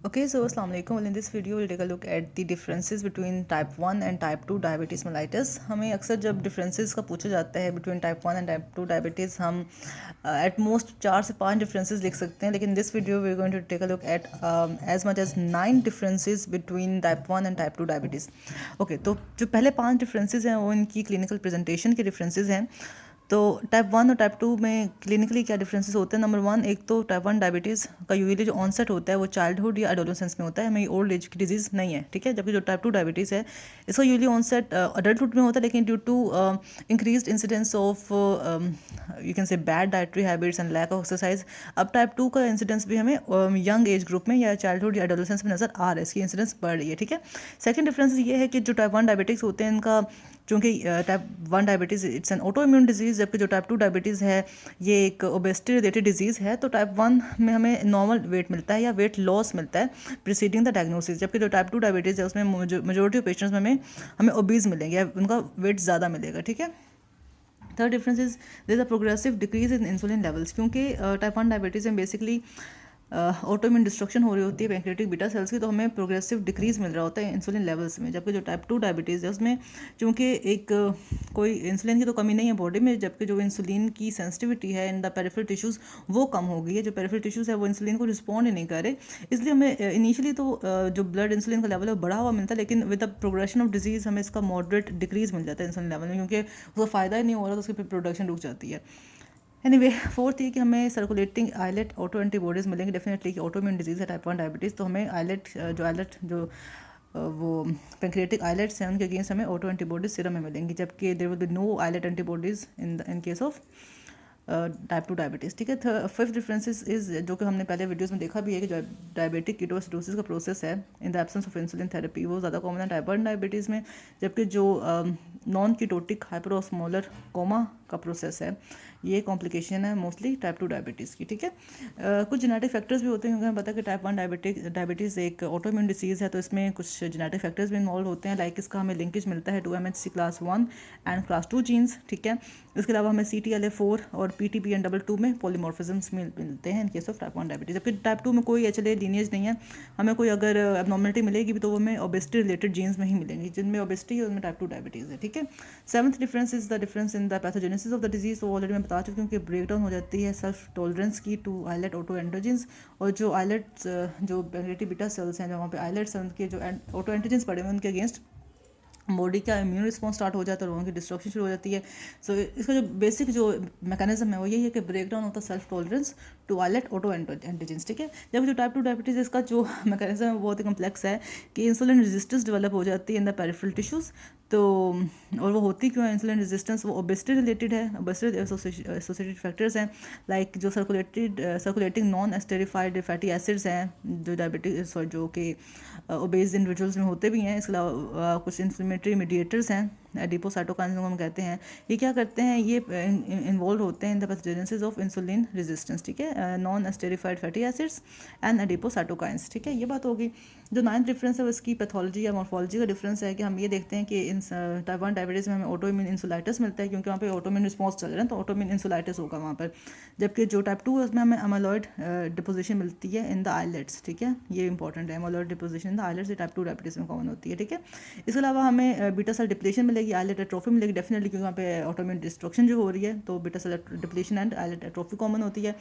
Okay, so Assalamu alaikum. Well, in this video, we'll take a look at the differences between type 1 and type 2 diabetes mellitus. हमें अक्सर जब differences का पूछा जाता है between type 1 and type 2 diabetes, हम at most 4 से 5 differences लिख सकते हैं, लेकिन this video we're going to take a look at as much as 9 differences between type 1 and type 2 diabetes. Okay, तो जो पहले 5 differences हैं वो इनकी clinical presentation के differences हैं. तो टाइप 1 और टाइप 2 में क्लिनिकली क्या डिफरेंसेस होते हैं. नंबर 1, एक तो टाइप 1 डायबिटीज़ का यूजुअली जो ऑनसेट होता है वो चाइल्डहुड या एडोलेसेंस में होता है, हमें ओल्ड एज की डिजीज़ नहीं है, ठीक है. जबकि जो टाइप 2 डायबिटीज़ है इसका यूजुअली ऑनसेट अडल्टहुड में होता है, लेकिन due to increased incidence of you can say bad dietary habits and lack of exercise, अब टाइप 2 का इंसिडेंस भी हमें यंग एज ग्रुप में या चाइल्डहुड या एडोलेसेंस में नज़र आ रहा है, इसकी इंसिडेंस बढ़ रही है, ठीक है. सेकेंड डिफरेंस ये है कि जो टाइप 1 डायबिटिक्स होते हैं इनका, चूँकि type 1 diabetes it's an auto immune disease, जबकि जो टाइप 2 डायबिटीज़ है ये एक ओबेसिटी रिलेटेड डिजीज़ है. तो टाइप 1 में हमें नॉर्मल वेट मिलता है या वेट लॉस मिलता है प्रीसीडिंग द डायग्नोसिस, जबकि जो टाइप 2 डायबिटीज़ है उसमें मेजोरिटी ऑफ पेशेंट्स में हमें ओबीज मिलेंगे या उनका वेट ज़्यादा मिलेगा, ठीक है. Third difference is there is a progressive decrease in insulin levels, क्योंकि टाइप 1 डायबिटीज़ में बेसिकली ऑटोइम्यून डिस्ट्रक्शन हो रही होती है पैंक्रियाटिक बीटा सेल्स की, तो हमें प्रोग्रेसिव डिक्रीज मिल रहा होता है इंसुलिन लेवल्स में. जबकि जो टाइप 2 डायबिटीज़ है उसमें चूँकि एक कोई इंसुलिन की तो कमी नहीं है बॉडी में, जबकि जो इंसुलिन की सेंसिटिविटी है इन द पेरिफेरल टिश्यूज़ वो कम हो गई है. जो पेरिफेरल टिश्यूज़ है वो इंसुलिन को रिस्पॉन्ड ही नहीं कर रहे, इसलिए हमें इनिशियली तो जो ब्लड इंसुलिन का लेवल है वो बढ़ा हुआ मिलता है, लेकिन with the progression of disease हमें इसका मॉडरेट डिक्रीज मिल जाता है इंसुलिन लेवल में, क्योंकि उसका फ़ायदा ही नहीं हो रहा तो उसकी प्रोडक्शन रुक जाती है. एनीवे, फोर्थ ये कि हमें सर्कुलेटिंग आइलेट ऑटो एंटीबॉडीज़ मिलेंगे डेफिनेटली, कि ऑटोइम्यून डिजीज़ है टाइप 1 डायबिटीज़, तो हमें आइलेट जो वो पेंक्रियाटिक आइलेट्स हैं उनके अगेंस्ट हमें ऑटो एंटीबॉडीज सीरम में मिलेंगी, जबकि there will be no islet antibodies in case of type 2 diabetes, ठीक है. फिफ्थ डिफरेंसेस इज जो कि हमने पहले वीडियोस में देखा भी है कि जो डायबिटिक कीटोएसिडोसिस का प्रोसेस है in the absence of insulin therapy वो ज़्यादा कॉमन है टाइप 1 डायबिटीज़ में, जबकि जो नॉन कीटोटिक हाइपरऑस्मोलर कोमा का प्रोसेस है ये कॉम्प्लिकेशन है मोस्टली टाइप 2 डायबिटीज़ की, ठीक है. कुछ जेनेटिक फैक्टर्स भी होते हैं, क्योंकि हमें पता है कि टाइप 1 डायबिटीज़ एक ऑटोइम्यून डिसीज़ है, तो इसमें कुछ जेनेटिक फैक्टर्स भी इन्वॉल्व होते हैं. लाइक इसका हमें लिंकेज मिलता है 2MHC class 1 and class 2 jeans, ठीक है. इसके अलावा हमें CTLA4 और PTPN22 में पॉलीमॉर्फिज्म्स मिलते हैं इन केस ऑफ टाइप 1 डायबिटीज़. जबकि टाइप 2 में कोई HLA लीनियज नहीं है, हमें कोई अगर एबनॉर्मलिटी मिलेगी भी तो वो हमें ओबेसिटी रिलेटेड जीन्स में ही मिलेंगी, जिनमें ओबेसिटी है उनमें टाइप 2 डायबिटीज़ है, ठीक है. Seventh difference is the difference in the pathogenesis of the disease, तो ऑलरेडी मैं बता चुकी हूँ कि ब्रेक डाउन हो जाती है सेल्फ टॉलरेंस की टू आइलेट ऑटो एंटीजेंस, और जो आइलेट्स जो पैंक्रियाटिक बीटा सेल्स हैं जो वहाँ पे आइलेट्स हैं उनके जो ऑटो एंटीजेंस पड़े हुए हैं उनके अगेंस्ट बॉडी का इम्यून रिस्पॉन्स स्टार्ट हो जाता है और उनकी डिस्ट्रक्शन शुरू हो जाती है. सो इसका जो बेसिक जो मैकेनिज्म है वो यही है कि ब्रेक डाउन होता है self tolerance to islet auto antigens, ठीक है. जब जो टाइप 2 डायबिटीज़ इसका जो मैकेनिज्म है वो बहुत ही कम्प्लेक्स है कि इंसुलिन रेजिस्टेंस डेवलप हो जाती है इन द पेरिफेरल टिश्यूज़. तो और वो होती क्यों है इंसुलिन रेजिस्टेंस, वो ओबेसिटी रिलेटेड है, ओबेसिटी एसोसिएटेड फैक्टर्स हैं, लाइक जो circulating non esterified fatty acids हैं जो डायबिटीज जो कि ओबेज इंडिविजुअल्स में होते भी हैं. इसके अलावा कुछ इन्फ्लेमेटरी मीडिएटर्स हैं एडिपोसाइटोकाइन्स को हम कहते हैं, ये क्या करते हैं, ये इन्वॉल्व होते हैं in the pathogenesis of insulin resistance, ठीक है. Non esterified fatty acids and adipocytokines, ठीक है. ये बात होगी. जो नाइन्थ डिफरेंस है वो इसकी पैथोलॉजी या मॉर्फोलॉजी का डिफरेंस है कि हम ये देखते हैं कि इन टाइप 1 डायबिटीज़ में हमें ऑटोइम्यून इंसुलाइटिस मिलता है, क्योंकि वहाँ पे ऑटोइम्यून रिस्पॉन्स चल रहा है तो ऑटोइम्यून इंसुलाइटिस होगा वहाँ पर. जबकि जो टाइप 2 है उसमें हमें अमालॉइड डिपोजिशन मिलती है इन द आइलेट्स, ठीक है. ये इंपॉर्टेंट है, अमालॉइड डिपोजिशन इन द आइलेट्स ये टाइप 2 डायबिटीज़ में कॉमन होती है, ठीक है. इसके अलावा हमें बीटा सेल डिप्लेशन मिलेगी, आइलेट एट्रोफी मिलेगी डेफिनेटली, क्योंकि वहाँ पे ऑटोइम्यून डिस्ट्रक्शन जो हो रही है तो beta cell depletion and islet atrophy common होती है.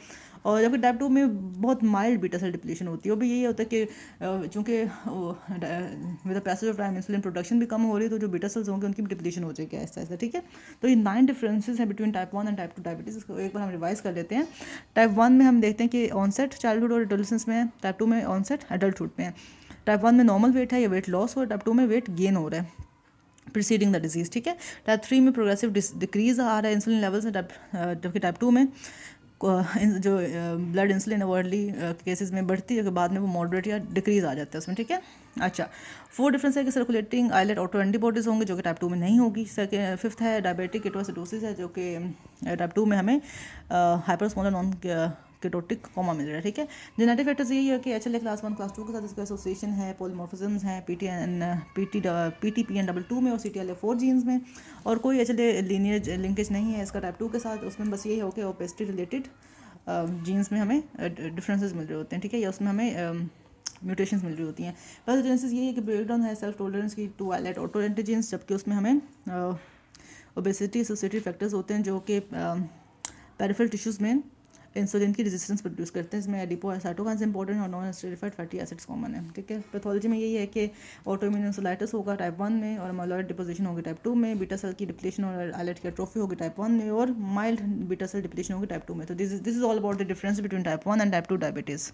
और जबकि टाइप 2 में बहुत माइल्ड बीटा सेल डिप्लेशन होती है, वो भी यही होता है कि चूँकि with the passage of time insulin production भी कम हो रही है तो जो बीटा सेल्स होंगे उनकी भी डिप्लेशन हो जाएगी ऐसा ऐसा, ठीक है. तो ये 9 डिफरेंसेस हैं between type 1 and type 2 diabetes. इसको एक बार हम रिवाइज कर लेते हैं. टाइप 1 में हम देखते हैं कि ऑनसेट चाइल्डहुड और एडोलेसेंस में है, टाइप 2 में ऑनसेट एडल्टहुड में है. टाइप 1 में नॉर्मल वेट है या वेट लॉस हो, टाइप 2 में वेट गेन हो रहा है प्रीसीडिंग द डिजीज़, ठीक है. टाइप 3 में प्रोग्रेसिव डिक्रीज आ रहा है इंसुलिन लेवल्स, जबकि टाइप 2 में जो ब्लड इंसुलिन वर्डली केसेस में बढ़ती है, बाद में वो मॉडरेट या डिक्रीज आ जाता है उसमें, ठीक है. अच्छा, फोर्थ डिफरेंस है कि सर्कुलेटिंग आइलेट ऑटो एंटीबॉडीज़ होंगे जो कि टाइप 2 में नहीं होगी. फिफ्थ है डायबिटिक कीटोएसिडोसिस है जो कि टाइप 2 में हमें हाइपरस्मॉलर नॉन कीटोटिक कोमा मिल रहा है, ठीक है. जेनेटिक फैक्टर्स यही है कि HLA क्लास 1 क्लास 2 के साथ इसका एसोसिएशन है, पॉलीमॉर्फिज्म्स हैं PTPN22 में और CTLA4 जीन्स में, और कोई HLA लीनियज लिंकेज नहीं है इसका टाइप 2 के साथ. उसमें बस यही हो कि ओबेसिटी रिलेटेड जीन्स में हमें डिफरेंसेस मिल रहे होते हैं, ठीक है. या उसमें हमें म्यूटेशंस मिल रही होती हैं। पैथोजेनेसिस ये है कि ब्रेकडाउन है सेल्फ टॉलरेंस की टू आइलेट ऑटो एंटीजेंस, जबकि उसमें हमें ओबेसिटी एसोसिएटेड फैक्टर्स होते हैं जो कि पेरिफेरल टिश्यूज़ में इंसुलिन की रेजिस्टेंस प्रोड्यूस करते हैं। इसमें एडिपोसाइटोकाइंस इंपॉर्टेंट और non esterified fatty acids common है। ठीक है, पैथोलॉजी में यही है कि ऑटोइम्यून इंसुलाइटिस होगा टाइप 1 में, और एमाइलॉइड डिपोजिशन होगी टाइप 2 में, बीटा सेल की डिप्लीशन और आइलेट की एट्रोफी होगी टाइप 1 में, और माइल्ड बीटा सेल डिप्लीशन होगी टाइप 2 में। तो this is all about the difference between type 1 and type 2 diabetes.